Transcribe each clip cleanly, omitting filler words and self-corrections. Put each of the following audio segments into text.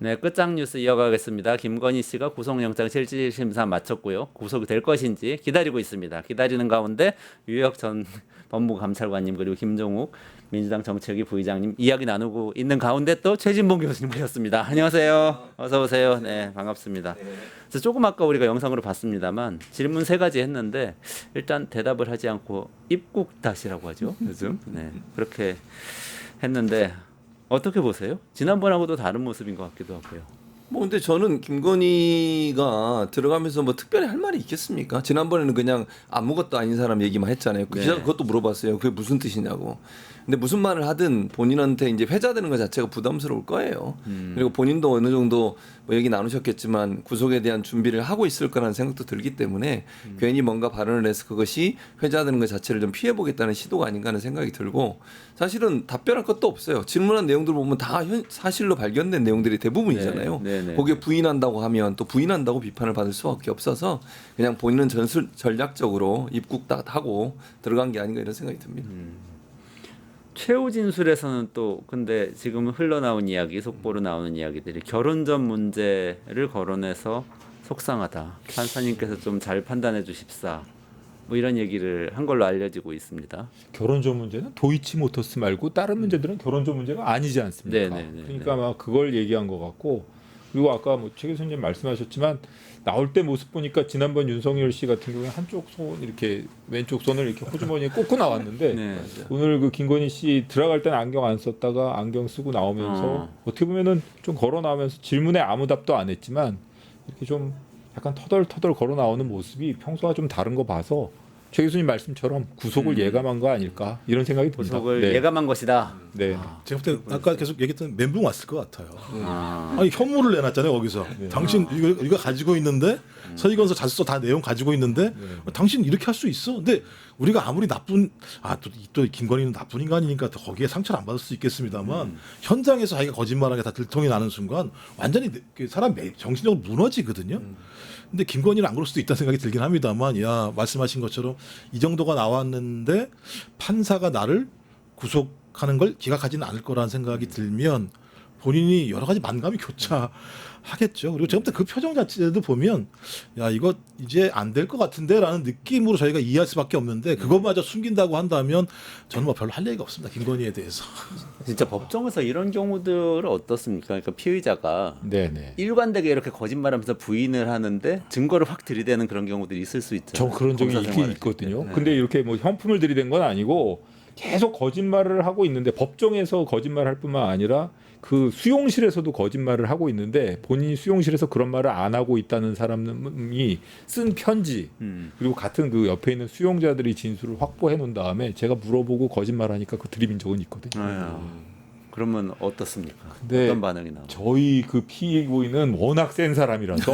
네, 끝장 뉴스 이어가겠습니다. 김건희 씨가 구속영장 실질심사 마쳤고요. 구속이 될 것인지 기다리고 있습니다. 기다리는 가운데 유혁 전 법무감찰관님 그리고 김종욱 민주당 정책위 부의장님 이야기 나누고 있는 가운데 또 최진봉 교수님 모셨습니다. 안녕하세요. 어서 오세요. 네, 반갑습니다. 그래서 조금 아까 우리가 영상으로 봤습니다만 질문 3가지 했는데 일단 대답을 하지 않고 입국다시라고 하죠. 요즘. 네, 그렇게 했는데 어떻게 보세요? 지난번하고도 다른 모습인 것 같기도 하고요. 뭐 근데 저는 김건희가 들어가면서 뭐 특별히 할 말이 있겠습니까? 지난번에는 그냥 아무것도 아닌 사람 얘기만 했잖아요. 그 기자가 그것도 물어봤어요. 그게 무슨 뜻이냐고. 근데 무슨 말을 하든 본인한테 이제 회자되는 것 자체가 부담스러울 거예요. 그리고 본인도 어느 정도 뭐 얘기 나누셨겠지만 구속에 대한 준비를 하고 있을 거라는 생각도 들기 때문에 괜히 뭔가 발언을 해서 그것이 회자되는 것 자체를 좀 피해보겠다는 시도가 아닌가 하는 생각이 들고 사실은 답변할 것도 없어요. 질문한 내용들 보면 다 사실로 발견된 내용들이 대부분이잖아요. 거기에 부인한다고 하면 또 부인한다고 비판을 받을 수밖에 없어서 그냥 본인은 전략적으로 입국 다 하고 들어간 게 아닌가 이런 생각이 듭니다. 최후 진술에서는 또 근데 지금 흘러나온 이야기, 속보로 나오는 이야기들이 결혼 전 문제를 거론해서 속상하다. 판사님께서 좀 잘 판단해 주십사. 뭐 이런 얘기를 한 걸로 알려지고 있습니다. 결혼 전 문제는 도이치모터스 말고 다른 문제들은 결혼 전 문제가 아니지 않습니까? 그러니까 아마 그걸 얘기한 것 같고 그리고 아까 뭐 최 교수님 말씀하셨지만 나올 때 모습 보니까 지난번 윤석열 씨 같은 경우에 한쪽 손 이렇게 왼쪽 손을 이렇게 호주머니에 꽂고 나왔는데 오늘 그 김건희 씨 들어갈 때는 안경 안 썼다가 안경 쓰고 나오면서 어떻게 보면은 좀 걸어 나오면서 질문에 아무 답도 안 했지만 이렇게 좀 약간 터덜터덜 걸어 나오는 모습이 평소와 좀 다른 거 봐서 최 교수님 말씀처럼 구속을 예감한 거 아닐까 이런 생각이 듭니다. 구속을 예감한 것이다. 네. 제가 볼 때 아까 계속 얘기했던 멘붕 왔을 것 같아요. 아니 현물을 내놨잖아요 거기서. 당신 이거 가지고 있는데 서희건서 자수서 다 내용 가지고 있는데 당신 이렇게 할 수 있어. 근데 우리가 아무리 나쁜 또 김건희는 나쁜 인간이니까 또 거기에 상처를 안 받을 수 있겠습니다만 현장에서 자기가 거짓말하게 다 들통이 나는 순간 완전히 사람 정신적으로 무너지거든요. 근데 김건희는 안 그럴 수도 있다는 생각이 들긴 합니다만 야 말씀하신 것처럼 이 정도가 나왔는데 판사가 나를 구속하는 걸 기각하지는 않을 거라는 생각이 들면 본인이 여러 가지 만감이 교차하겠죠. 그리고 제가 볼 때 그 표정 자체도 보면 야 이거 이제 안 될 것 같은데라는 느낌으로 저희가 이해할 수밖에 없는데 그것마저 숨긴다고 한다면 저는 뭐 별로 할 얘기가 없습니다. 김건희에 대해서. 진짜 법정에서 이런 경우들은 어떻습니까? 그러니까 피의자가 네네. 일관되게 이렇게 거짓말하면서 부인을 하는데 증거를 확 들이대는 그런 경우들이 있을 수 있죠. 저 그런 적이 있긴 있거든요. 근데 이렇게 뭐 형품을 들이댄 건 아니고 계속 거짓말을 하고 있는데 법정에서 거짓말할 뿐만 아니라 그 수용실에서도 거짓말을 하고 있는데 본인이 수용실에서 그런 말을 안 하고 있다는 사람이 쓴 편지 그리고 같은 그 옆에 있는 수용자들이 진술을 확보해 놓은 다음에 제가 물어보고 거짓말하니까 그 드립인 적은 있거든요. 그러면 어떻습니까? 근데 어떤 반응이 나와요? 저희 그 피고인은 워낙 센 사람이라서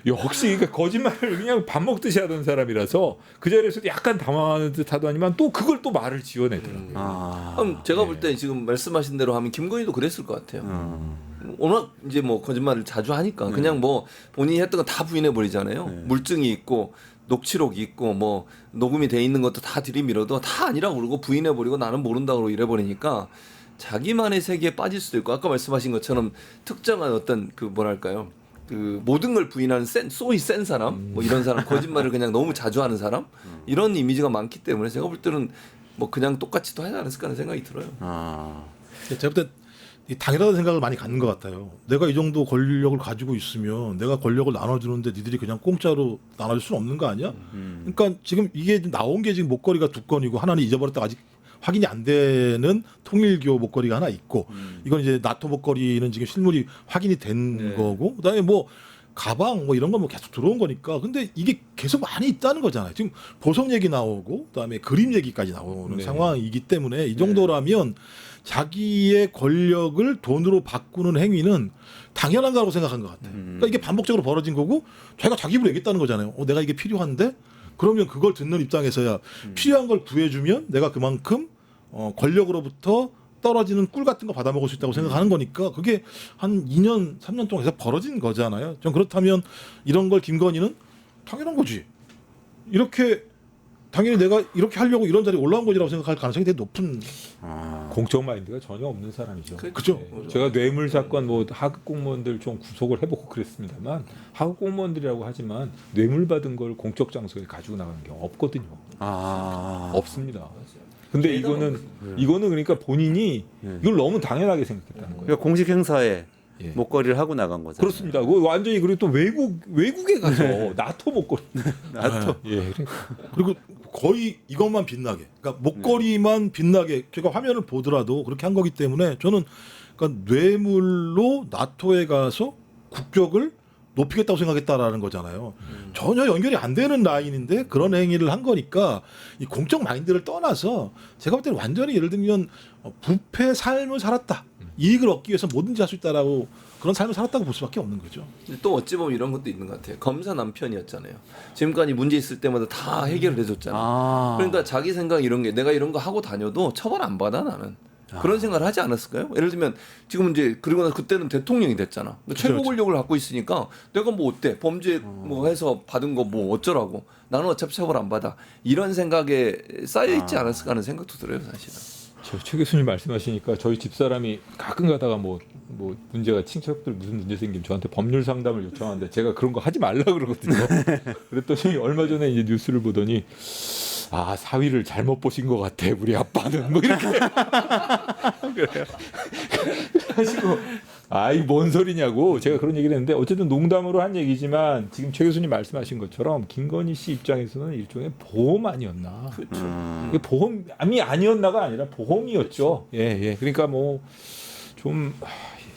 역시 그러니까 거짓말을 그냥 밥 먹듯이 하던 사람이라서 그 자리에서 약간 당황하는 듯하더니만 또 그걸 또 말을 지어내더라고요. 그럼 제가 볼 때 지금 말씀하신 대로 하면 김건희도 그랬을 것 같아요. 워낙 이제 뭐 거짓말을 자주 하니까 그냥 뭐 본인이 했던 거 다 부인해 버리잖아요. 물증이 있고 녹취록이 있고 뭐 녹음이 돼 있는 것도 다 들이밀어도 다 아니라고 그러고 부인해 버리고 나는 모른다고 이래 버리니까 자기만의 세계에 빠질 수도 있고 아까 말씀하신 것처럼 특정한 어떤 그 뭐랄까요? 그 모든 걸 부인하는 소위 센 사람 뭐 이런 사람 거짓말을 그냥 너무 자주 하는 사람 이런 이미지가 많기 때문에 제가 볼 때는 뭐 그냥 똑같이 또 하지 않았을까 하는 생각이 들어요. 제가 볼 때 당연하다는 생각을 많이 갖는 것 같아요. 내가 이 정도 권력을 가지고 있으면 내가 권력을 나눠주는데 니들이 그냥 공짜로 나눠줄 수는 없는 거 아니야? 그러니까 지금 이게 나온 게 지금 목걸이가 2건이고 하나는 잊어버렸다가 아직 확인이 안 되는 통일교 목걸이가 하나 있고 이건 이제 나토 목걸이는 지금 실물이 확인이 된 거고 그다음에 뭐 가방 뭐 이런 거 뭐 계속 들어온 거니까 근데 이게 계속 많이 있다는 거잖아요. 지금 보석 얘기 나오고 그다음에 그림 얘기까지 나오는 상황이기 때문에 이 정도라면 자기의 권력을 돈으로 바꾸는 행위는 당연한 거라고 생각한 것 같아요. 그러니까 이게 반복적으로 벌어진 거고 자기가 자기 입으로 얘기했다는 거잖아요. 내가 이게 필요한데 그러면 그걸 듣는 입장에서야 필요한 걸 구해주면 내가 그만큼 권력으로부터 떨어지는 꿀 같은 거 받아먹을 수 있다고 생각하는 거니까 그게 한 2년, 3년 동안 계속 벌어진 거잖아요. 좀 그렇다면 이런 걸 김건희는 당연한 거지. 이렇게 당연히 내가 이렇게 하려고 이런 자리에 올라온 거지라고 생각할 가능성이 되게 높은. 공적 마인드가 전혀 없는 사람이죠. 그죠? 네. 제가 뇌물 사건 뭐 하급 공무원들 좀 구속을 해보고 그랬습니다만 하급 공무원들이라고 하지만 뇌물 받은 걸 공적 장소에 가지고 나가는 경우 없거든요. 없습니다. 근데 이거는 그러니까 본인이 이걸 너무 당연하게 생각했다는 거예요. 그러니까 공식 행사에 예. 목걸이를 하고 나간 거죠. 그렇습니다. 그거 완전히 그리고 또 외국에 가서 나토 목걸이. 나토. 예. 그러니까 그리고 거의 이것만 빛나게, 그러니까 목걸이만 빛나게 제가 화면을 보더라도 그렇게 한 거기 때문에 저는 그러니까 뇌물로 나토에 가서 국격을 높이겠다고 생각했다라는 거잖아요. 전혀 연결이 안 되는 라인인데 그런 행위를 한 거니까 이 공적 마인드를 떠나서 제가 볼 때는 완전히 예를 들면 부패 삶을 살았다. 이익을 얻기 위해서 뭐든지 할 수 있다라고 그런 삶을 살았다고 볼 수밖에 없는 거죠. 근데 또 어찌 보면 이런 것도 있는 것 같아요. 검사 남편이었잖아요. 지금까지 문제 있을 때마다 다 해결을 해줬잖아요. 그러니까 자기 생각 이런 게 내가 이런 거 하고 다녀도 처벌 안 받아 나는. 그런 생각을 하지 않았을까요? 예를 들면 지금 이제 그리고 나서 그때는 대통령이 됐잖아. 최고 권력을 갖고 있으니까 내가 뭐 어때? 범죄 뭐 해서 받은 거 뭐 어쩌라고? 나는 어차피 처벌 안 받아. 이런 생각에 쌓여 있지 않았을까 하는 생각도 들어요, 사실은. 최 교수님 말씀하시니까 저희 집사람이 가끔 가다가 뭐 문제가 친척들 무슨 문제 생기면 저한테 법률 상담을 요청하는데 제가 그런 거 하지 말라 그러거든요. 그랬더니 얼마 전에 이제 뉴스를 보더니 사위를 잘못 보신 것 같아 우리 아빠는 뭐 이렇게 그래요. 하시고 뭔 소리냐고 제가 그런 얘기를 했는데 어쨌든 농담으로 한 얘기지만 지금 최 교수님 말씀하신 것처럼 김건희 씨 입장에서는 일종의 보험 아니었나. 그렇죠. 이게 보험이 아니었나가 아니라 보험이었죠. 예. 그러니까 뭐 좀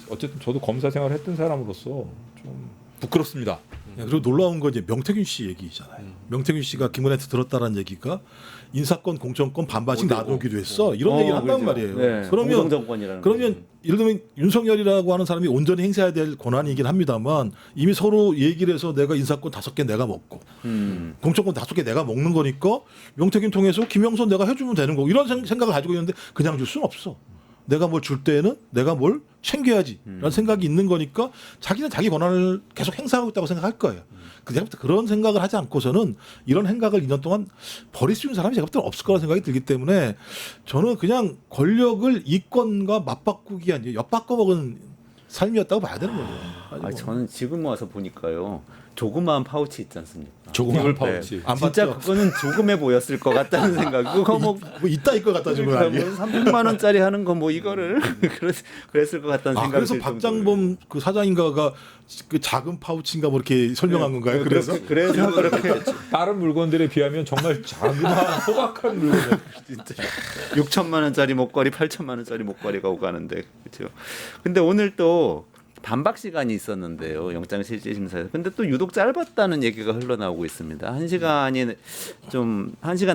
어쨌든 저도 검사 생활을 했던 사람으로서 좀 부끄럽습니다. 그리고 놀라운 건 이제 명태균 씨 얘기잖아요. 명태균 씨가 김건희한테 들었다는 얘기가 인사권, 공천권 반반씩 나누기로 했어. 이런 얘기를 한단 그렇죠. 말이에요. 네, 공정정권이라는 그러면 거죠. 예를 들면 윤석열이라고 하는 사람이 온전히 행사해야 될 권한이긴 합니다만 이미 서로 얘기를 해서 내가 인사권 5개 내가 먹고 공천권 5개 내가 먹는 거니까 명태균 통해서 김영선 내가 해주면 되는 거고 이런 생각을 가지고 있는데 그냥 줄 수는 없어. 내가 뭘 줄 때에는 내가 뭘 챙겨야지라는 생각이 있는 거니까 자기는 자기 권한을 계속 행사하고 있다고 생각할 거예요. 그때부터 그런 생각을 하지 않고서는 이런 행각을 2년 동안 버릴 수 있는 사람이 제가 볼 때는 없을 거라는 생각이 들기 때문에 저는 그냥 권력을 이권과 맞바꾸기 아니라 엿바꿔 먹은 삶이었다고 봐야 되는 거죠. 저는 지금 와서 보니까요. 조그마한 파우치 있지 않습니까? 조그마한 파우치. 안 진짜 봤죠? 그거는 조금해 보였을 것 같다는 생각. 그거 뭐 이따 이거 갖다 주고 그러니까 뭐 300만 원짜리 하는 거 뭐 이거를 그랬을 것 같다는 생각이 그래서 들 박장범 그 사장인가가 그 작은 파우치인가 뭐 이렇게 설명한 건가요? 그래서 그래서 그렇게 다른 물건들에 비하면 정말 자그마한 소박한 물건. 진짜 6천만 원짜리 목걸이, 8천만 원짜리 목걸이가 오가는데 그렇죠. 근데 오늘 또 반박 시간이 있었는데요. 영장실질심사에서. 근데 또 유독 짧았다는 얘기가 흘러나오고 있습니다. 1시간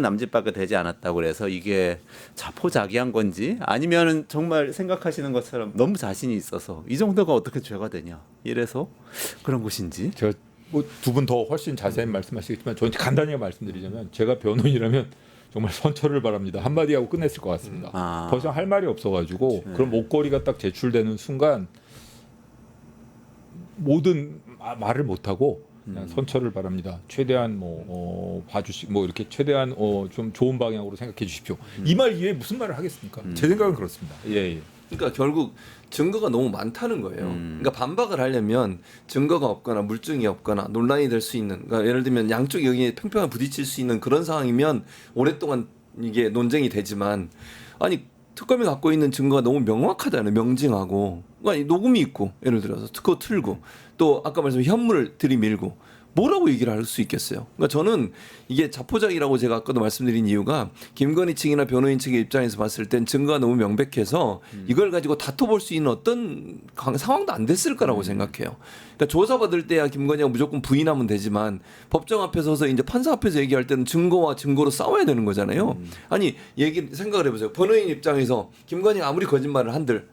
남짓밖에 되지 않았다고 그래서 이게 자포자기한 건지 아니면은 정말 생각하시는 것처럼 너무 자신이 있어서 이 정도가 어떻게 죄가 되냐. 이래서 그런 것인지. 제가 뭐 두 분 더 훨씬 자세히 말씀하시겠지만 저는 간단히 말씀드리자면 제가 변호인이라면 정말 선처를 바랍니다. 한마디 하고 끝냈을 것 같습니다. 더 이상 할 말이 없어가지고 그런 목걸이가 딱 제출되는 순간 모든 말을 못하고 그냥 선처를 바랍니다. 최대한 봐주시 이렇게 최대한 좀 좋은 방향으로 생각해 주십시오. 이 말 이외에 무슨 말을 하겠습니까? 제 생각은 그렇습니다. 예. 그러니까 결국 증거가 너무 많다는 거예요. 그러니까 반박을 하려면 증거가 없거나 물증이 없거나 논란이 될 수 있는, 그러니까 예를 들면 양쪽 여기에 평평하게 부딪힐 수 있는 그런 상황이면 오랫동안 이게 논쟁이 되지만 아니 특검이 갖고 있는 증거가 너무 명확하잖아요. 명징하고. 그러니까 녹음이 있고 예를 들어서 그거 틀고 또 아까 말씀하신 현물을 들이밀고 뭐라고 얘기를 할 수 있겠어요. 그러니까 저는 이게 자포자기라고 제가 아까도 말씀드린 이유가 김건희 측이나 변호인 측의 입장에서 봤을 땐 증거가 너무 명백해서 이걸 가지고 다퉈볼 수 있는 어떤 상황도 안 됐을 거라고 생각해요. 그러니까 조사받을 때야 김건희가 무조건 부인하면 되지만 법정 앞에 서서 이제 판사 앞에서 얘기할 때는 증거와 증거로 싸워야 되는 거잖아요. 아니 생각을 해보세요. 변호인 입장에서 김건희가 아무리 거짓말을 한들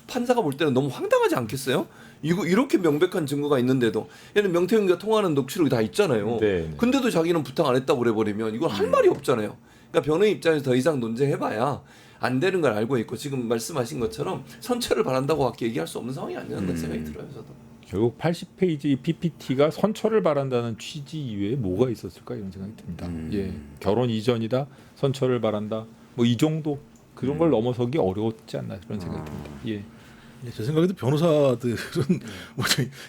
판사가 볼 때는 너무 황당하지 않겠어요? 이렇게 명백한 증거가 있는데도 얘는 명태균과 통화하는 녹취록이 다 있잖아요. 네. 근데도 자기는 부탁 안 했다고 그래버리면 이건 할 말이 없잖아요. 그러니까 변호인 입장에서 더 이상 논쟁해봐야 안 되는 걸 알고 있고 지금 말씀하신 것처럼 선처를 바란다고 밖에 얘기할 수 없는 상황이 아니었나 생각이 들어요. 저도. 결국 80페이지 PPT가 선처를 바란다는 취지 이외에 뭐가 있었을까 이런 생각이 듭니다. 예, 결혼 이전이다, 선처를 바란다, 뭐 이 정도 그런 걸 넘어서기 어려웠지 않나 그런 생각이 듭니다. 예. 제 생각에도 변호사들은 뭐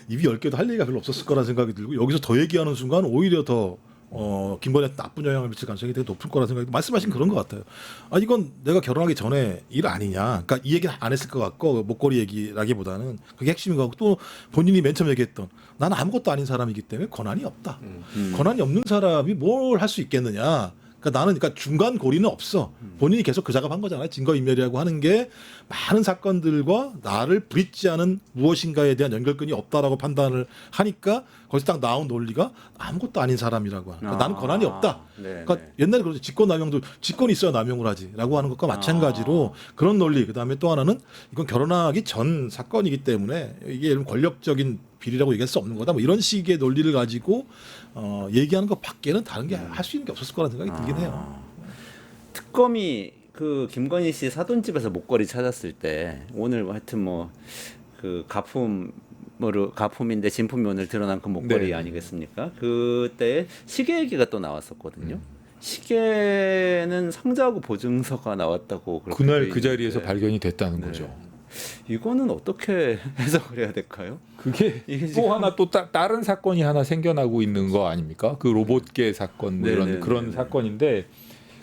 입이 10개도 할 얘기가 별로 없었을 거라는 생각이 들고 여기서 더 얘기하는 순간 오히려 더 김건희한테 나쁜 영향을 미칠 가능성이 되게 높을 거라는 생각이 말씀하신 그런 것 같아요. 아 이건 내가 결혼하기 전에 일 아니냐. 그러니까 이 얘기는 안 했을 것 같고 목걸이 얘기라기보다는 그게 핵심인 것 같고 또 본인이 맨 처음 얘기했던 나는 아무것도 아닌 사람이기 때문에 권한이 없다. 권한이 없는 사람이 뭘 할 수 있겠느냐. 그러니까 나는 중간 고리는 없어. 본인이 계속 그 작업한 거잖아요. 증거인멸이라고 하는 게 많은 사건들과 나를 브릿지하는 무엇인가에 대한 연결근이 없다라고 판단을 하니까 거기서 딱 나온 논리가 아무것도 아닌 사람이라고 하는. 그러니까 나는 권한이 없다. 그러니까 옛날에 그래서 직권남용도 직권이 있어야 남용을 하지라고 하는 것과 마찬가지로 그런 논리. 그다음에 또 하나는 이건 결혼하기 전 사건이기 때문에 이게 권력적인 비리라고 얘기할 수 없는 거다. 뭐 이런 식의 논리를 가지고 얘기하는 것 밖에는 다른 게 할 수 있는 게 없었을 거라는 생각이 들긴 해요. 특검이 그 김건희 씨 사돈집에서 목걸이 찾았을 때 오늘 하여튼 뭐 그 가품인데 진품이 오늘 드러난 그 목걸이 네. 아니겠습니까? 그때 시계 얘기가 또 나왔었거든요. 시계는 상자하고 보증서가 나왔다고 그렇게 그날 돼 그 자리에서 있는데 발견이 됐다는 네. 거죠. 이거는 어떻게 해석을 해야 될까요? 그게 이게 또 지금- 하나 또 다른 사건이 하나 생겨나고 있는 거 아닙니까? 그 로봇계 사건 뭐 이런 그런 사건인데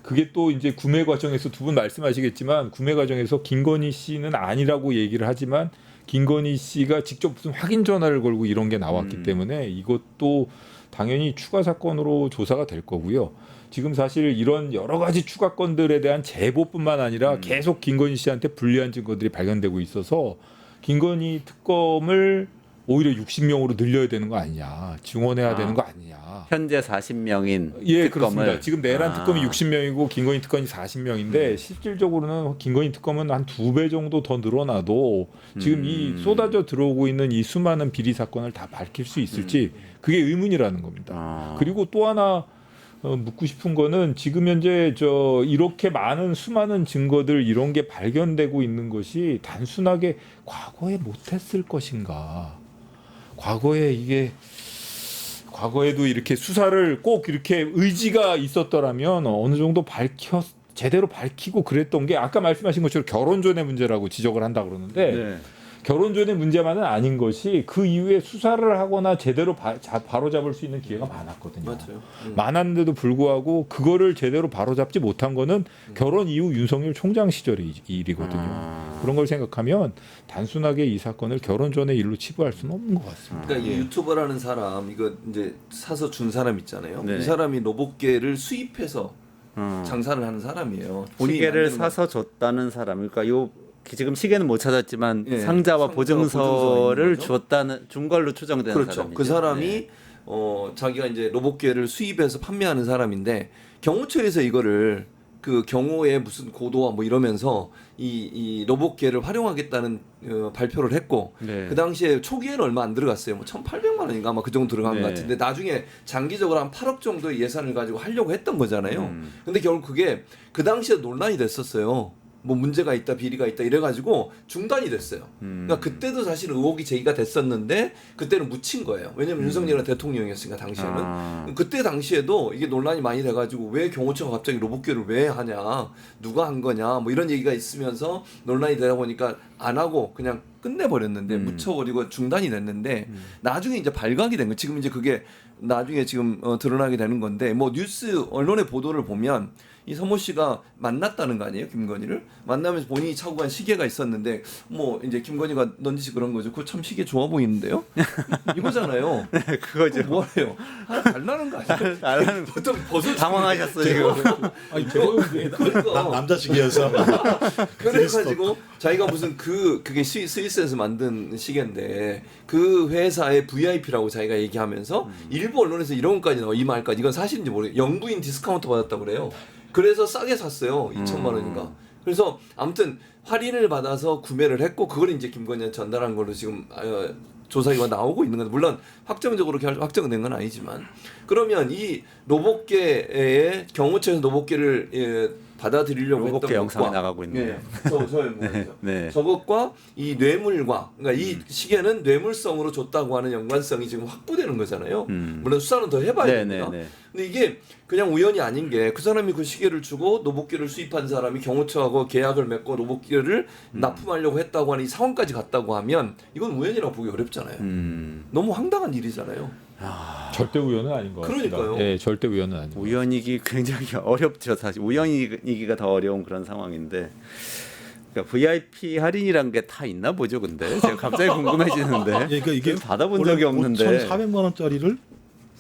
그게 또 이제 구매 과정에서 두 분 말씀하시겠지만 구매 과정에서 김건희 씨는 아니라고 얘기를 하지만 김건희 씨가 직접 무슨 확인 전화를 걸고 이런 게 나왔기 때문에 이것도 당연히 추가 사건으로 조사가 될 거고요. 지금 사실 이런 여러 가지 추가 건들에 대한 제보뿐만 아니라 계속 김건희 씨한테 불리한 증거들이 발견되고 있어서 김건희 특검을 오히려 60명으로 늘려야 되는 거 아니냐, 증원해야 되는 거 아니냐. 현재 40명인 예, 특검을 그렇습니다. 지금 내란 특검이 60명이고 김건희 특검이 40명인데 실질적으로는 김건희 특검은 한 2배 정도 더 늘어나도 지금 이 쏟아져 들어오고 있는 이 수많은 비리 사건을 다 밝힐 수 있을지 그게 의문이라는 겁니다. 그리고 또 하나 묻고 싶은 거는 지금 현재 이렇게 많은 수많은 증거들 이런 게 발견되고 있는 것이 단순하게 과거에 못했을 것인가. 과거에도 이렇게 수사를 꼭 이렇게 의지가 있었더라면 어느 정도 제대로 밝히고 그랬던 게 아까 말씀하신 것처럼 결혼 전의 문제라고 지적을 한다 그러는데 네. 결혼 전의 문제만은 아닌 것이 그 이후에 수사를 하거나 제대로 바로잡을 수 있는 기회가 많았거든요. 맞아요. 많았는데도 불구하고 그거를 제대로 바로잡지 못한 거는 결혼 이후 윤석열 총장 시절의 일이거든요. 그런 걸 생각하면 단순하게 이 사건을 결혼 전의 일로 치부할 수는 없는 것 같습니다. 그러니까 이 유튜버라는 사람 이거 이제 사서 준 사람 있잖아요. 네. 이 사람이 로봇계를 수입해서 장사를 하는 사람이에요. 본인이 시계를 만드는 사서 줬다는 사람. 그러니까 지금 시계는 못 찾았지만 예, 상자와 상자와 보증서를 보증서 있는 준 걸로 추정되는 그렇죠. 사람이죠. 그 사람이 네. 자기가 이제 로봇계를 수입해서 판매하는 사람인데 경호처에서 이거를 그 경호의 무슨 고도와 뭐 이러면서 이 로봇계를 활용하겠다는 발표를 했고 네. 그 당시에 초기에는 얼마 안 들어갔어요. 뭐 1,800만 원인가 아마 그 정도 들어간 네. 것 같은데 나중에 장기적으로 한 8억 정도의 예산을 가지고 하려고 했던 거잖아요. 근데 결국 그게 그 당시에 논란이 됐었어요. 뭐 문제가 있다, 비리가 있다 이래가지고 중단이 됐어요. 그러니까 그때도 사실 의혹이 제기가 됐었는데 그때는 묻힌 거예요. 왜냐면 윤석열은 대통령이었으니까 당시에는. 그때 당시에도 이게 논란이 많이 돼가지고 왜 경호처가 갑자기 로봇계를 왜 하냐, 누가 한 거냐, 뭐 이런 얘기가 있으면서 논란이 되다 보니까 안 하고 그냥 끝내버렸는데 묻혀버리고 중단이 됐는데 나중에 이제 발각이 된 거. 지금 이제 그게 나중에 지금 드러나게 되는 건데 뭐 뉴스 언론의 보도를 보면. 이 서모 씨가 만났다는 거 아니에요, 김건희를? 만나면서 본인이 차고 간 시계가 있었는데 뭐 이제 김건희가 넌지시 그런 거죠. 그거 참 시계 좋아 보이는데요? 이거잖아요. 네, 그거죠. 뭐예요? 하나 달라는 거 아니에요? 달라는 보통 벗어 당황하셨어 지금. 아니 그러니까 남자식이어서 그래가지고 자기가 무슨 그게 스위스에서 만든 시계인데 그 회사의 VIP라고 자기가 얘기하면서 일부 언론에서 이런 것까지 나와 이 말까지 이건 사실인지 모르겠어요. 영부인 디스카운트 받았다고 그래요. 그래서 싸게 샀어요. 2천만 원인가. 그래서 아무튼 할인을 받아서 구매를 했고 그걸 이제 김건희한테 전달한 걸로 지금 조사 결과 나오고 있는 건데 물론 확정적으로 확정된 건 아니지만 그러면 이 로봇계의 경호처에서 로봇계를 받아들이려고 요렇게 했던 영상에 것과 나가고 있네요. 네, 저 영상에서 네. 저것과 이 뇌물과 그러니까 이 시계는 뇌물성으로 줬다고 하는 연관성이 지금 확보되는 거잖아요. 물론 수사는 더 해봐야 네, 됩니다. 네, 네. 근데 이게 그냥 우연이 아닌 게 그 사람이 그 시계를 주고 로봇기를 수입한 사람이 경호처하고 계약을 맺고 로봇기를 납품하려고 했다고 하는 이 상황까지 갔다고 하면 이건 우연이라고 보기 어렵잖아요. 너무 황당한 일이잖아요. 절대 우연은 아닌 것 같습니다. 그러니까요. 예, 절대 우연은 아닌 것 같습니다. 우연이기 굉장히 어렵죠 사실. 우연이기가 더 어려운 그런 상황인데. 그러니까 VIP 할인이란 게 다 있나 보죠, 근데 제가 갑자기 궁금해지는데. 예, 그러니까 이게 받아본 적이 없는데. 5,400만 원짜리를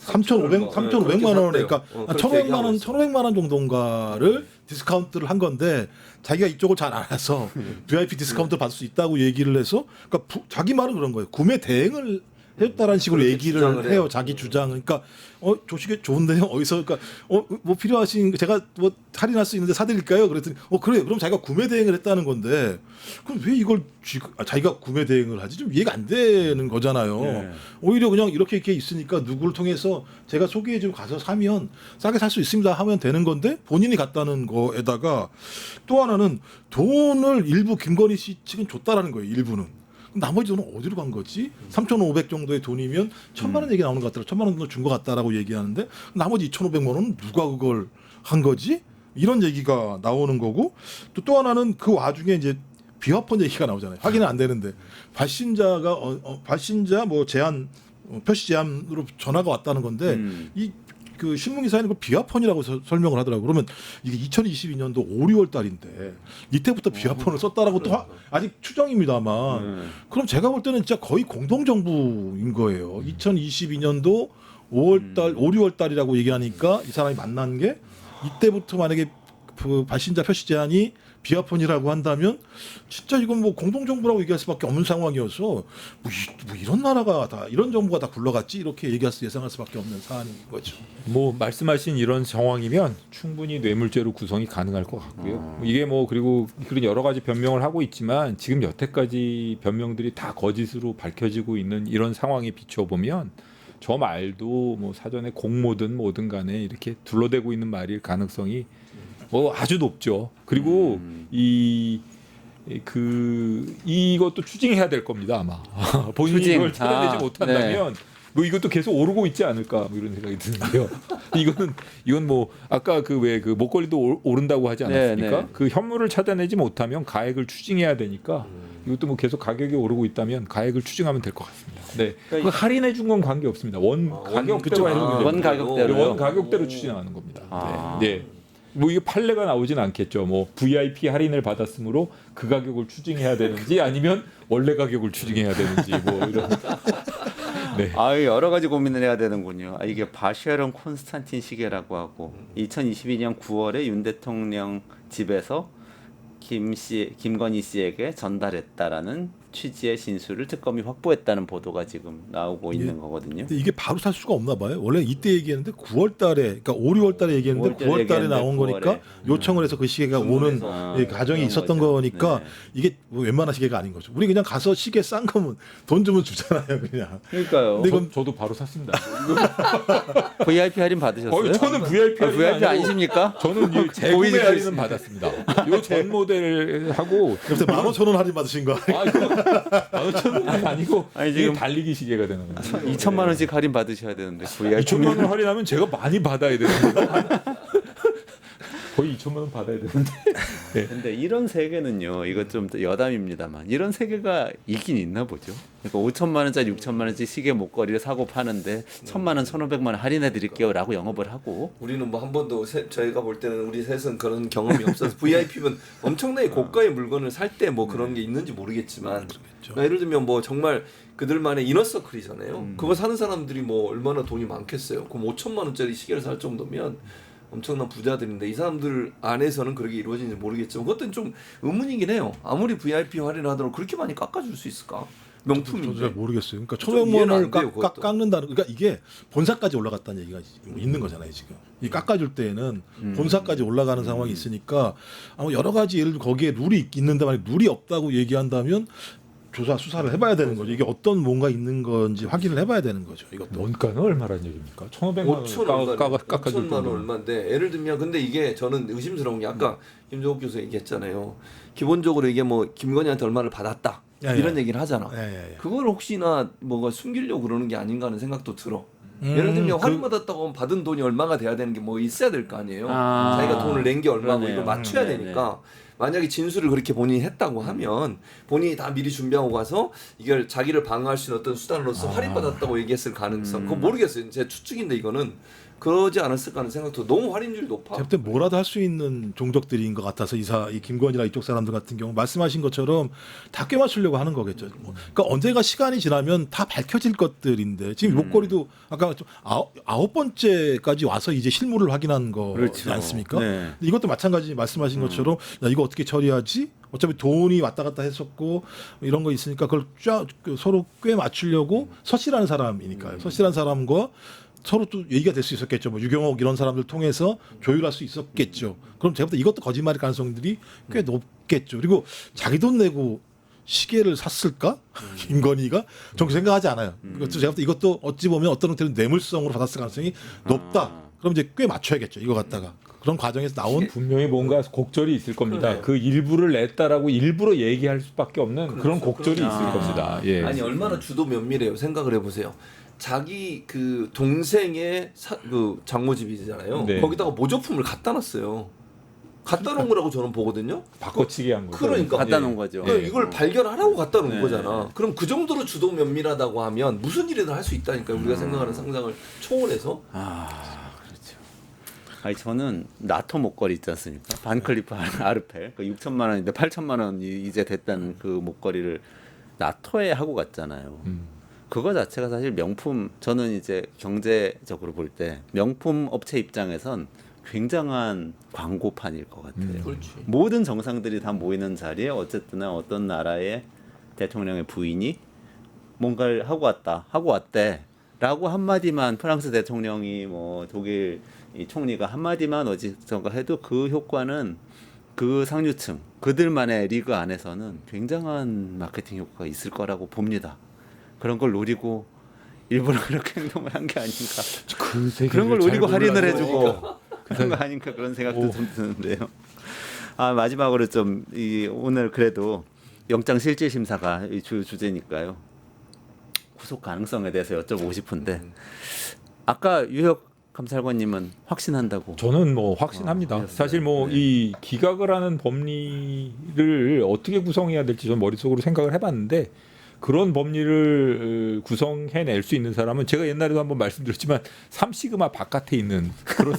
3,500만 원 그러니까 한 1,500만 원 정도인가를 디스카운트를 한 건데 자기가 이쪽을 잘 알아서 VIP 디스카운트 받을 수 있다고 얘기를 해서 그러니까 자기 말은 그런 거예요. 구매 대행을 했다라는 식으로 그렇게 얘기를 주장을 해요. 해요. 자기 주장. 그러니까 저 시계 좋은데요. 어디서 그러니까 뭐 필요하신 제가 뭐 할인할 수 있는데 사드릴까요? 그랬더니 그래요. 그럼 자기가 구매 대행을 했다는 건데 그럼 왜 이걸 자기가 구매 대행을 하지? 좀 이해가 안 되는 거잖아요. 네. 오히려 그냥 이렇게 있으니까 누구를 통해서 제가 소개해주고 가서 사면 싸게 살 수 있습니다 하면 되는 건데 본인이 갔다는 거에다가 또 하나는 돈을 일부 김건희 씨 측은 줬다라는 거예요. 일부는. 나머지 돈은 어디로 간 거지? 3,500 정도의 돈이면 1,000만 원 얘기 나오는 것 같더라. 1,000만 원 정도 준 것 같다라고 얘기하는데 나머지 2,500만 원은 누가 그걸 한 거지? 이런 얘기가 나오는 거고 또 하나는 그 와중에 이제 비화폰 얘기가 나오잖아요. 확인은 안 되는데 발신자가 발신자 뭐 제한 표시 제한으로 전화가 왔다는 건데 이 그 신문기사에는 그 비화폰이라고 설명을 하더라고요. 그러면 이게 2022년도 5, 6월 달인데 이때부터 비화폰을 썼다라고 또 아직 추정입니다만 그럼 제가 볼 때는 진짜 거의 공동정부인 거예요. 2022년도 5월달, 5, 6월 달이라고 얘기하니까 이 사람이 만난 게 이때부터 만약에 그 발신자 표시 제한이 비화폰이라고 한다면 진짜 이건 뭐 공동정부라고 얘기할 수밖에 없는 상황이어서 뭐 이런 나라가 다 이런 정부가 다 굴러갔지 이렇게 얘기할 수 예상할 수밖에 없는 사안인 거죠. 뭐 말씀하신 이런 상황이면 충분히 뇌물죄로 구성이 가능할 것 같고요. 이게 뭐 그리고 그런 여러 가지 변명을 하고 있지만 지금 여태까지 변명들이 다 거짓으로 밝혀지고 있는 이런 상황에 비춰보면 저 말도 뭐 사전에 공모든 뭐든 간에 이렇게 둘러대고 있는 말일 가능성이 뭐 아주 높죠. 그리고 이것도 추징해야 될 겁니다 아마. 본인이 추징. 이걸 찾아내지 못한다면 뭐 이것도 계속 오르고 있지 않을까 뭐 이런 생각이 드는데요. 이건 뭐 아까 그 왜 그 목걸이도 오른다고 하지 않았습니까? 네. 그 현물을 찾아내지 못하면 가액을 추징해야 되니까 이것도 뭐 계속 가격이 오르고 있다면 가액을 추징하면 될 것 같습니다. 네, 그 할인해 준 건 관계 없습니다. 원 가격대로 해주면 됩니다. 원 가격대로요? 원 가격대로 추징하는 겁니다. 아. 네. 뭐 이게 판례가 나오진 않겠죠. 뭐 VIP 할인을 받았으므로 그 가격을 추징해야 되는지 아니면 원래 가격을 추징해야 되는지 뭐 이런. 네. 여러 가지 고민을 해야 되는군요. 이게 바쉐론 콘스탄틴 시계라고 하고 2022년 9월에 윤 대통령 집에서 김건희 씨에게 전달했다라는 취지의 진술을 특검이 확보했다는 보도가 지금 나오고 있는 거거든요. 근데 이게 바로 살 수가 없나 봐요. 원래 이때 얘기했는데 9월 달에 그러니까 5, 6월 달에 얘기했는데 9월 달에 나온 거니까 요청을 해서 그 시계가 오는 과정이 있었던 거니까 이게 뭐 웬만한 시계가 아닌 거죠. 우리 그냥 가서 시계 싼 거면 돈 주면 주잖아요, 그냥. 그러니까요. 근데 이건 저도 바로 샀습니다. VIP 할인 받으셨어요? 저는 VIP 할인 VIP 아니십니까? 저는 이 재구매 할인은 받았습니다. 요 전 모델하고 그래서 15,000원 할인 받으신 거 아니에요? 15,000원 아니고 아니, 이게 지금 달리기 시계가 되는 거예요. 2천만 원씩 할인 받으셔야 되는데 VIP 2천만 원 할인하면 제가 많이 받아야 되는데 거의 2천만 원 받아야 되는데. 근데 이런 세계는요, 이거 좀 여담입니다만 이런 세계가 있긴 있나 보죠. 그러니까 5천만 원짜리, 6천만 원짜리 시계 목걸이를 사고 파는데 1,000만 원, 1,500만 원 할인해 드릴게요라고 영업을 하고. 우리는 뭐 한 번도 저희가 볼 때는 우리 셋은 그런 경험이 없어서 VIP면 엄청나게 고가의 물건을 살 때 뭐 그런 게 있는지 모르겠지만 그러니까 예를 들면 뭐 정말 그들만의 이너서클이잖아요. 그거 사는 사람들이 뭐 얼마나 돈이 많겠어요. 그럼 5천만 원짜리 시계를 살 정도면 엄청난 부자들인데 이 사람들 안에서는 그렇게 이루어지는지 모르겠지만 그것도 좀 의문이긴 해요. 아무리 VIP 할인을 하더라도 그렇게 많이 깎아줄 수 있을까? 명품인데. 저도 잘 모르겠어요. 그러니까 좀 이해는 1,500만 원을 안 돼요, 그것도. 깎는다는 그러니까 이게 본사까지 올라갔다는 얘기가 있는 거잖아요, 지금. 이 깎아줄 때에는 본사까지 올라가는 상황이 있으니까 아마 여러 가지 예를 들어 거기에 룰이 있는데 만약 룰이 없다고 얘기한다면 조사 수사를 해봐야 되는 거죠. 이게 어떤 뭔가 있는 건지 확인을 해봐야 되는 거죠. 이것도. 원가는 얼마란 얘기입니까? 1,500만 원 깎아줄 5천만 원 정도. 얼마인데 예를 들면 근데 이게 저는 의심스러운 게 아까 김종욱 교수 얘기했잖아요. 기본적으로 이게 뭐 김건희한테 얼마를 받았다 예, 이런 예. 얘기를 하잖아. 예. 그걸 혹시나 뭐가 숨기려고 그러는 게 아닌가 하는 생각도 들어. 예를 들면 할인 받았다고 하면 받은 돈이 얼마가 돼야 되는 게 뭐 있어야 될 거 아니에요. 아, 자기가 돈을 낸 게 얼마고 그러네요. 이걸 맞춰야 네, 되니까 만약에 진술을 그렇게 본인이 했다고 하면 본인이 다 미리 준비하고 가서 이걸 자기를 방어할 수 있는 어떤 수단으로서 할인 받았다고 얘기했을 가능성. 그거 모르겠어요. 제 추측인데 이거는 그러지 않았을까 하는 생각도 너무 할인율이 높아. 제가 볼 때 뭐라도 할 수 있는 종족들인 것 같아서 이 김건희나 이쪽 사람들 같은 경우 말씀하신 것처럼 다 꿰맞추려고 하는 거겠죠. 그러니까 언젠가 시간이 지나면 다 밝혀질 것들인데 지금 목걸이도 아까 좀 아홉 번째까지 와서 이제 실물을 확인한 거지 그렇죠. 않습니까? 네. 근데 이것도 마찬가지 말씀하신 것처럼 야 이거 어떻게 처리하지? 어차피 돈이 왔다 갔다 했었고 이런 거 있으니까 그걸 서로 꿰 맞추려고 서씨라는 사람이니까요. 서씨라는 사람과 서로 또 얘기가 될 수 있었겠죠. 뭐 유경옥 이런 사람들 통해서 조율할 수 있었겠죠. 그럼 제가 볼 때 이것도 거짓말일 가능성들이 꽤 높겠죠. 그리고 자기 돈 내고 시계를 샀을까? 김건희가? 전 그 생각하지 않아요. 이것도 제가 볼 때 이것도 어찌 보면 어떤 형태로 뇌물성으로 받았을 가능성이 높다. 그럼 이제 꽤 맞춰야겠죠. 이거 갖다가 그런 과정에서 나온 분명히 뭔가 곡절이 있을 겁니다. 그래요. 그 일부를 냈다라고 일부러 얘기할 수밖에 없는 그런 곡절이 있을 그렇죠. 겁니다. 예. 아니 얼마나 주도 면밀해요. 생각을 해보세요. 자기 그 동생의 그 장모집이잖아요. 네. 거기다가 모조품을 갖다 놨어요. 갖다 놓은 거라고 저는 보거든요. 바꿔치기 한 거죠. 그러니까. 갖다 놓은 거죠. 그러니까 이걸 발견하라고 갖다 놓은 네. 거잖아. 그럼 그 정도로 주도 면밀하다고 하면 무슨 일이든 할 수 있다니까 우리가 생각하는 상상을 초월해서. 그렇죠. 아니 저는 나토 목걸이 있지 않습니까? 반클리프 아르펠 그 6천만 원인데 8천만 원이 이제 됐다는 그 목걸이를 나토에 하고 갔잖아요. 그거 자체가 사실 명품. 저는 이제 경제적으로 볼 때 명품 업체 입장에선 굉장한 광고판일 것 같아요. 그렇지. 모든 정상들이 다 모이는 자리에 어쨌든 어떤 나라의 대통령의 부인이 뭔가를 하고 왔대라고 한마디만 프랑스 대통령이 뭐 독일 이 총리가 한마디만 어디선가 해도 그 효과는 그 상류층 그들만의 리그 안에서는 굉장한 마케팅 효과가 있을 거라고 봅니다. 그런 걸 노리고 일부러 그렇게 행동을 한 게 아닌가. 그 세계를 그런 걸 잘 노리고 할인을 몰라서. 해주고 그런 거 아닌가 그런 생각도 좀 드는데요. 마지막으로 좀 오늘 그래도 영장 실질 심사가 주제니까요. 구속 가능성에 대해서 여쭤보고 싶은데 아까 유혁 감찰관님은 확신한다고. 저는 뭐 확신합니다. 사실 뭐 이 기각을 하는 법리를 어떻게 구성해야 될지 좀 머릿속으로 생각을 해봤는데 그런 법리를 구성해낼 수 있는 사람은 제가 옛날에도 한번 말씀드렸지만 3시그마 바깥에 있는 그런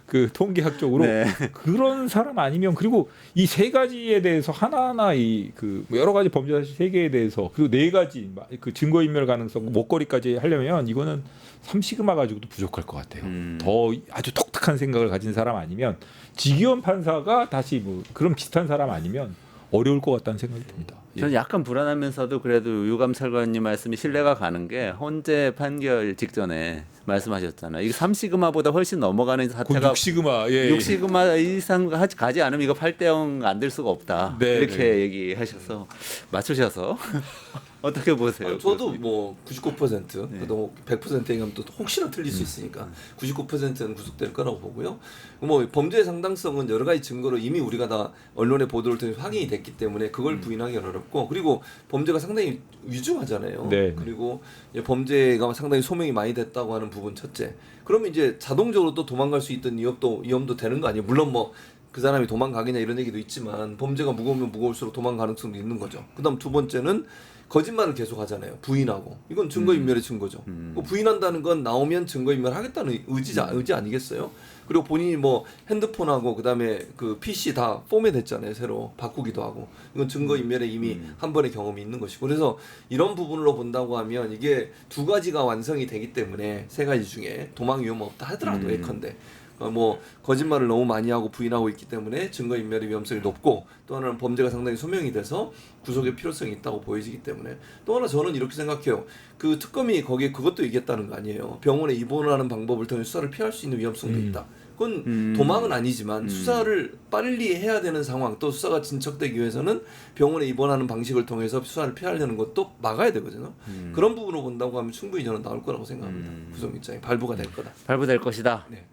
그 통계학적으로 네. 그런 사람 아니면 그리고 이 세 가지에 대해서 하나하나 그 여러 가지 범죄 사실 세 개에 대해서 그리고 네 가지 그 증거 인멸 가능성 목걸이까지 하려면 이거는 3시그마 가지고도 부족할 것 같아요. 더 아주 독특한 생각을 가진 사람 아니면 지기현 판사가 다시 뭐 그런 비슷한 사람 아니면 어려울 것 같다는 생각이 듭니다. 예. 저는 약간 불안하면서도 그래도 유 감찰관님 말씀이 신뢰가 가는 게 헌재 판결 직전에 말씀하셨잖아요. 이게 3시그마보다 훨씬 넘어가는 그 사태가 6시그마 예. 6시그마 이상 가지 않으면 이거 8대0 안 될 수가 없다. 네, 이렇게 네. 얘기하셔서 맞추셔서 어떻게 보세요? 저도 뭐 99% 네. 그래도 100% 얘기하면 또 혹시나 틀릴 수 있으니까 99%는 구속될 거라고 보고요. 뭐 범죄의 상당성은 여러 가지 증거로 이미 우리가 다 언론의 보도를 통해 확인이 됐기 때문에 그걸 부인하기는 어렵고 그리고 범죄가 상당히 위중하잖아요. 네. 그리고 이제 범죄가 상당히 소명이 많이 됐다고 하는 부분 첫째. 그러면 이제 자동적으로 또 도망갈 수 있던 위험도 되는 거 아니에요. 물론 뭐 그 사람이 도망가겠냐 이런 얘기도 있지만 범죄가 무거우면 무거울수록 도망 가능성도 있는 거죠. 그다음 두 번째는 거짓말을 계속 하잖아요. 부인하고. 이건 증거인멸의 증거죠. 그 부인한다는 건 나오면 증거인멸하겠다는 의지 아니겠어요? 그리고 본인이 뭐 핸드폰하고 그다음에 그 PC 다 포맷했잖아요. 새로 바꾸기도 하고. 이건 증거인멸에 이미 한 번의 경험이 있는 것이고. 그래서 이런 부분으로 본다고 하면 이게 두 가지가 완성이 되기 때문에 세 가지 중에 도망 위험 없다 하더라도 예컨대. 뭐 거짓말을 너무 많이 하고 부인하고 있기 때문에 증거인멸의 위험성이 높고 또 하나는 범죄가 상당히 소명이 돼서 구속의 필요성이 있다고 보여지기 때문에 또 하나 저는 이렇게 생각해요. 그 특검이 거기에 그것도 얘기했다는 거 아니에요. 병원에 입원을 하는 방법을 통해 수사를 피할 수 있는 위험성도 있다. 그건 도망은 아니지만 수사를 빨리 해야 되는 상황, 또 수사가 진척되기 위해서는 병원에 입원하는 방식을 통해서 수사를 피하려는 것도 막아야 되거든요. 그런 부분으로 본다고 하면 충분히 저는 나올 거라고 생각합니다. 구속영장이 발부가 될 거다. 발부될 것이다. 네.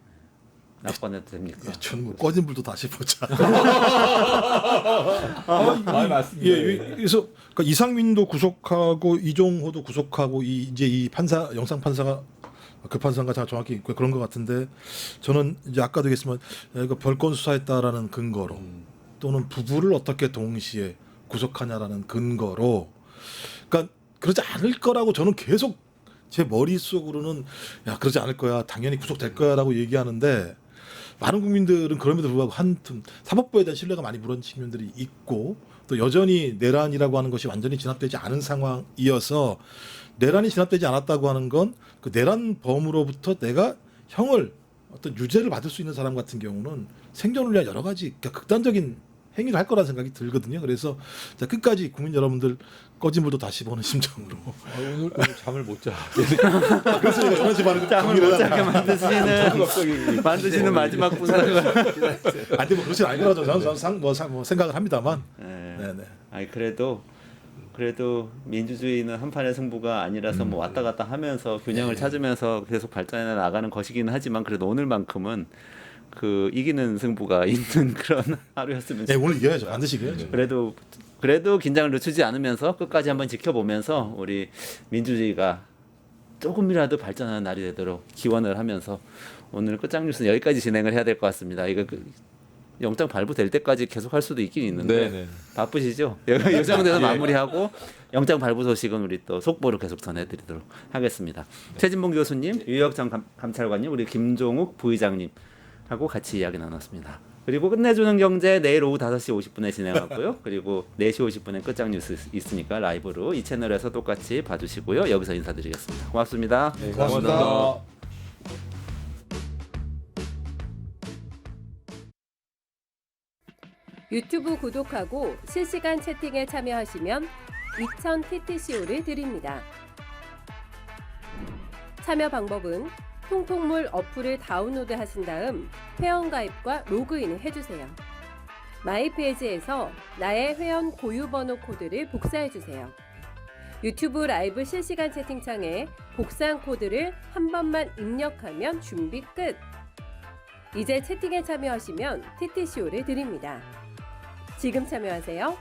낙관해도 됩니까? 예, 저는 뭐 꺼진 불도 다시 보자. 맞습니다. 예, 그래서 그러니까 이상민도 구속하고 이종호도 구속하고 이제 이 판사 영상 판사가 그 판사가 정확히 그런 것 같은데 저는 이제 아까도 얘기했지만 이거 별건 수사했다라는 근거로 또는 부부를 어떻게 동시에 구속하냐라는 근거로 그러니까 그러지 않을 거라고 저는 계속 제 머릿속으로는 야 그러지 않을 거야 당연히 구속될 거야라고 얘기하는데 많은 국민들은 그럼에도 불구하고 한tum 사법부에 대한 신뢰가 많이 무너진 측면들이 있고 또 여전히 내란이라고 하는 것이 완전히 진압되지 않은 상황이어서 내란이 진압되지 않았다고 하는 건 그 내란범으로부터 내가 형을 어떤 유죄를 받을 수 있는 사람 같은 경우는 생존을 위한 여러 가지 그러니까 극단적인 행위를 할 거라는 생각이 들거든요. 그래서 자, 끝까지 국민 여러분들 꺼진 불도 다시 보는 심정으로 오늘 잠을 못 자. 그래서 제가 저런 집안을 짬을 못 자게 만드시는 마지막 분사가. 아니 뭐 그렇진 아니더라도 저는 뭐 생각을 합니다만. 네네. 아니 그래도 민주주의는 한판의 승부가 아니라서 뭐 왔다 갔다 하면서 균형을 찾으면서 계속 발전해 나가는 것이기는 하지만 그래도 오늘만큼은 그 이기는 승부가 있는 그런 하루였으면 네, 오늘 이겨야죠. 반드시 이겨야죠. 그래도 긴장을 늦추지 않으면서 끝까지 한번 지켜보면서 우리 민주주의가 조금이라도 발전하는 날이 되도록 기원을 하면서 오늘 끝장 뉴스는 여기까지 진행을 해야 될 것 같습니다. 이거 영장 발부될 때까지 계속 할 수도 있긴 있는데 네네. 바쁘시죠? 이 정도에서 마무리하고 영장 발부 소식은 우리 또 속보로 계속 전해드리도록 하겠습니다. 최진봉 교수님, 유혁 전 감찰관님, 우리 김종욱 부의장님 하고 같이 이야기 나눴습니다. 그리고 끝내주는 경제 내일 오후 5시 50분에 진행하고요. 그리고 4시 50분에 끝장 뉴스 있으니까 라이브로 이 채널에서 똑같이 봐주시고요. 여기서 인사드리겠습니다. 고맙습니다. 네, 고맙습니다. 유튜브 구독하고 실시간 채팅에 참여하시면 2000 TTCO를 드립니다. 참여 방법은 통통물 어플을 다운로드 하신 다음 회원가입과 로그인을 해주세요. 마이페이지에서 나의 회원 고유번호 코드를 복사해주세요. 유튜브 라이브 실시간 채팅창에 복사한 코드를 한 번만 입력하면 준비 끝! 이제 채팅에 참여하시면 TTCO를 드립니다. 지금 참여하세요.